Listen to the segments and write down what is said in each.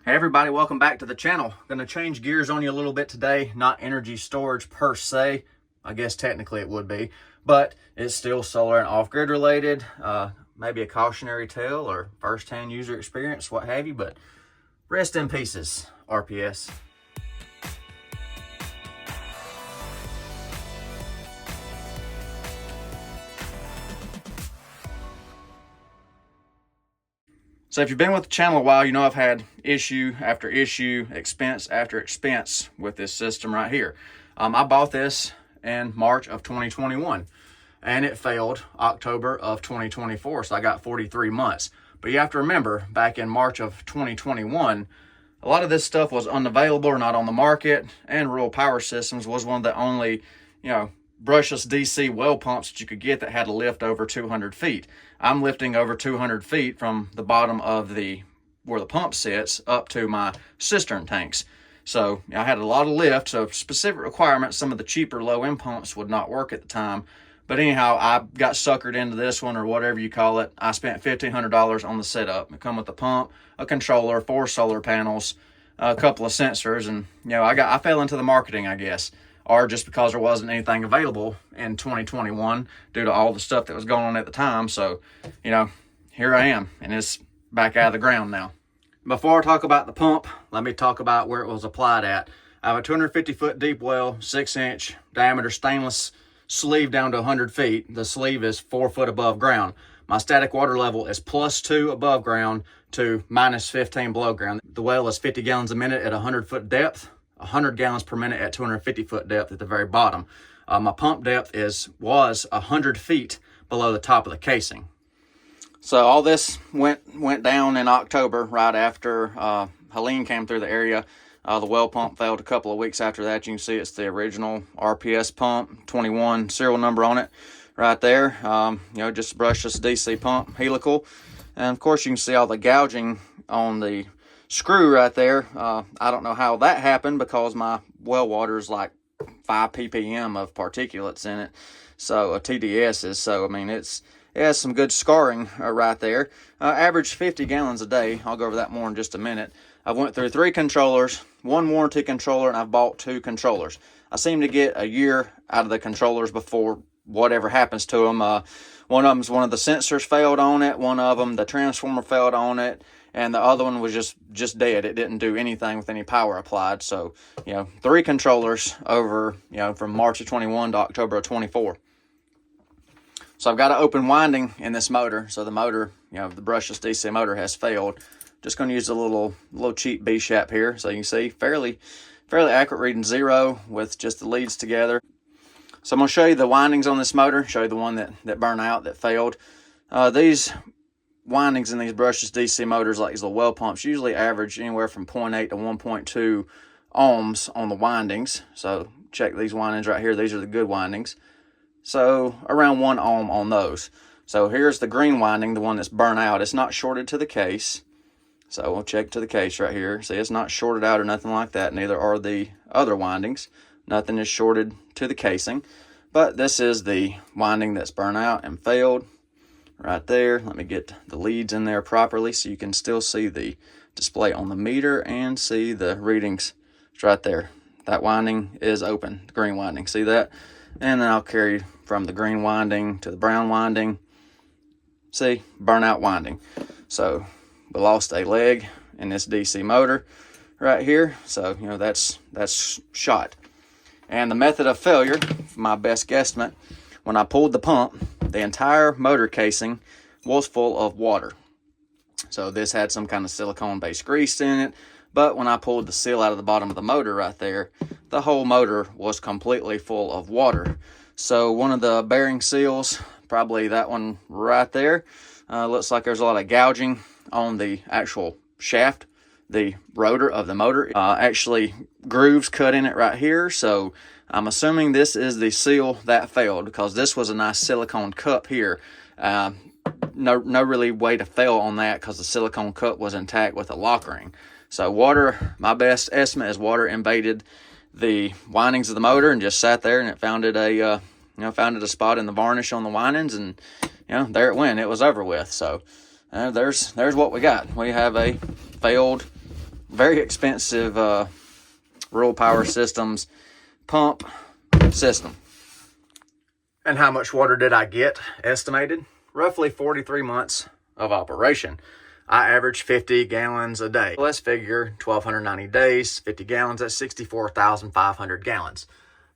Hey everybody, welcome back to the channel. Going to change gears on you a little bit today. Not energy storage per se. I guess technically it would be, but it's still solar and off-grid related. Maybe a cautionary tale or first-hand user experience, what have you, but rest in pieces, RPS. So if you've been with the channel a while, you know I've had issue after issue, expense after expense with this system right here. I bought this in March of 2021 and it failed October of 2024. So I got 43 months. But you have to remember, back in March of 2021, a lot of this stuff was unavailable or not on the market, and Rural Power Systems was one of the only, brushless DC well pumps that you could get that had a lift over 200 feet. I'm lifting over 200 feet from the bottom of where the pump sits up to my cistern tanks. So I had a lot of lift, so specific requirements, some of the cheaper low-end pumps would not work at the time. But anyhow, I got suckered into this one, or whatever you call it. I spent $1,500 on the setup. It come with the pump, a controller, 4 solar panels, a couple of sensors, and I fell into the marketing, I guess, or just because there wasn't anything available in 2021 due to all the stuff that was going on at the time. So, here I am, and it's back out of the ground now. Before I talk about the pump, let me talk about where it was applied at. I have a 250-foot deep well, 6-inch diameter stainless sleeve down to 100 feet. The sleeve is 4 foot above ground. My static water level is +2 above ground to -15 below ground. The well is 50 gallons a minute at 100-foot depth, 100 gallons per minute at 250-foot depth at the very bottom. My pump depth was 100 feet below the top of the casing. So all this went down in October, right after Helene came through the area. The well pump failed a couple of weeks after that. You can see it's the original RPS pump, 21 serial number on it right there. Just a brushless DC pump, helical. And of course you can see all the gouging on the screw right there. I don't know how that happened because my well water is like 5 ppm of particulates in it. So TDSs. So I mean it has some good scarring right there. Average 50 gallons a day. I'll go over that more in just a minute. I've went through 3 controllers, 1 warranty controller, and I've bought 2 controllers. I seem to get a year out of the controllers before whatever happens to them. One of the sensors failed on it. One of them, the transformer failed on it. And the other one was just dead. It didn't do anything with any power applied. So, 3 controllers over, from March of 21 to October of 24. So I've got an open winding in this motor. So the motor, the brushless DC motor has failed. Just going to use a little cheap B-shap here. So you can see fairly accurate reading 0 with just the leads together. So I'm going to show you the windings on this motor, show you the one that burned out, that failed. These windings in these brushless DC motors, like these little well pumps, usually average anywhere from 0.8 to 1.2 ohms on the windings. So check these windings right here. These are the good windings. So around 1 ohm on those. So here's the green winding, the one that's burnt out. It's not shorted to the case. So we'll check to the case right here. See, it's not shorted out or nothing like that. Neither are the other windings. Nothing is shorted to the casing. But this is the winding that's burnt out and failed right there. Let me get the leads in there properly so you can still see the display on the meter and see the readings. It's right there. That winding is open, the green winding. See that? And then I'll carry from the green winding to the brown winding. See, burnout winding. So we lost a leg in this DC motor right here. So, that's shot. And the method of failure, my best guesstimate, when I pulled the pump, the entire motor casing was full of water. So this had some kind of silicone-based grease in it. But when I pulled the seal out of the bottom of the motor right there, the whole motor was completely full of water. So one of the bearing seals, probably that one right there, looks like there's a lot of gouging on the actual shaft, the rotor of the motor. Actually, grooves cut in it right here. So I'm assuming this is the seal that failed, because this was a nice silicone cup here. No really way to fail on that because the silicone cup was intact with a lock ring. So water, my best estimate is water invaded the windings of the motor and just sat there, and it found it a spot in the varnish on the windings, and there it went. It was over with. So there's what we got. We have a failed very expensive rural power systems pump system. And how much water did I get estimated? Roughly 43 months of operation. I averaged 50 gallons a day. Let's figure 1,290 days, 50 gallons, that's 64,500 gallons.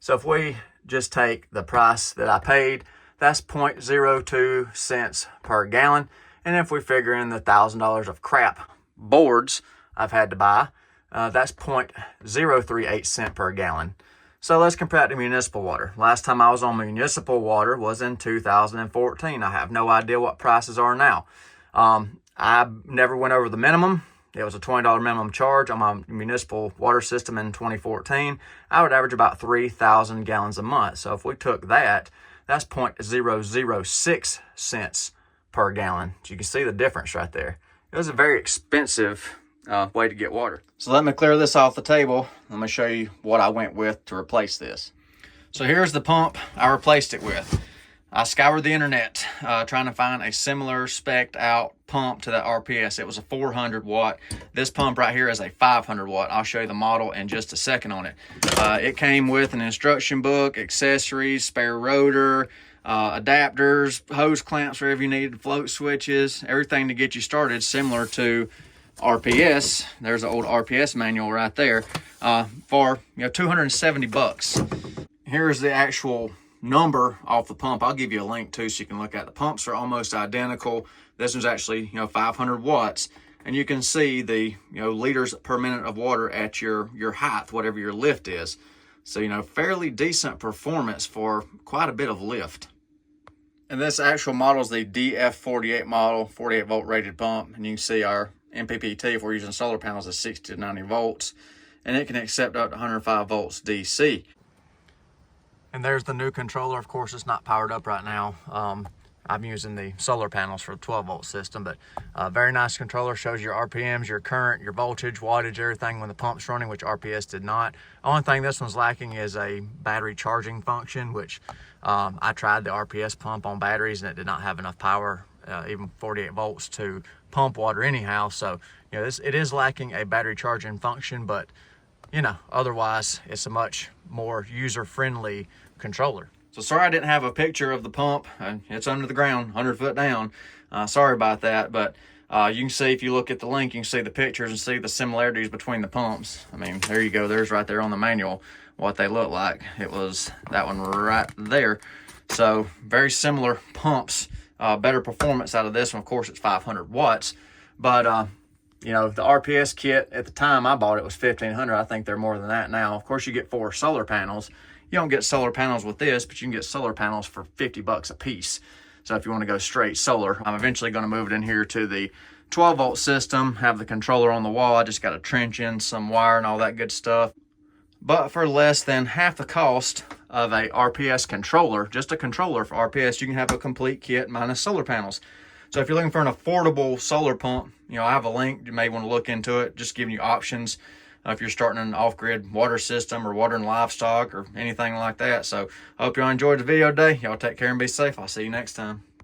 So if we just take the price that I paid, that's 0.02 cents per gallon. And if we figure in the $1,000 of crap boards I've had to buy, that's 0.038 cent per gallon. So let's compare it to municipal water. Last time I was on municipal water was in 2014. I have no idea what prices are now. I never went over the minimum. It was a $20 minimum charge on my municipal water system in 2014. I would average about 3,000 gallons a month. So if we took that, that's 0.006 cents per gallon. So you can see the difference right there. It was a very expensive way to get water. So let me clear this off the table. Let me show you what I went with to replace this. So here's the pump I replaced it with. I scoured the internet trying to find a similar spec'd out pump to that RPS. It was a 400 watt. This pump right here is a 500 watt. I'll show you the model in just a second on it. It came with an instruction book, accessories, spare rotor, adapters, hose clamps wherever you needed, float switches, everything to get you started, similar to RPS. There's an old RPS manual right there for 270 bucks. Here's the actual number off the pump. I'll give you a link too so you can look at the pumps are almost identical. This one's actually 500 watts, and you can see the liters per minute of water at your height, whatever your lift is. So fairly decent performance for quite a bit of lift. And this actual model is the DF48 model, 48 volt rated pump, and you can see our MPPT, if we're using solar panels, is 60 to 90 volts, and it can accept up to 105 volts DC. And there's the new controller. Of course, it's not powered up right now. I'm using the solar panels for the 12 volt system, but very nice controller. Shows your RPMs, your current, your voltage, wattage, everything when the pump's running, which RPS did not. Only thing this one's lacking is a battery charging function, which I tried the RPS pump on batteries and it did not have enough power, even 48 volts to pump water anyhow. So, it is lacking a battery charging function, but otherwise it's a much more user-friendly controller. So sorry I didn't have a picture of the pump. It's under the ground, 100 foot down. Sorry about that, but you can see, if you look at the link, you can see the pictures and see the similarities between the pumps. I mean, there you go. There's right there on the manual what they look like. It was that one right there. So very similar pumps, better performance out of this one. Of course, it's 500 watts, but the RPS kit at the time I bought it was $1,500. I think they're more than that now. Of course, you get 4 solar panels. You don't get solar panels with this, but you can get solar panels for 50 bucks a piece. So if you want to go straight solar, I'm eventually going to move it in here to the 12 volt system, have the controller on the wall. I just got to trench in some wire and all that good stuff. But for less than half the cost of a RPS controller, just a controller for RPS, you can have a complete kit minus solar panels. So if you're looking for an affordable solar pump, I have a link. You may want to look into it, just giving you options if you're starting an off-grid water system or watering livestock or anything like that. So I hope y'all enjoyed the video today. Y'all take care and be safe. I'll see you next time.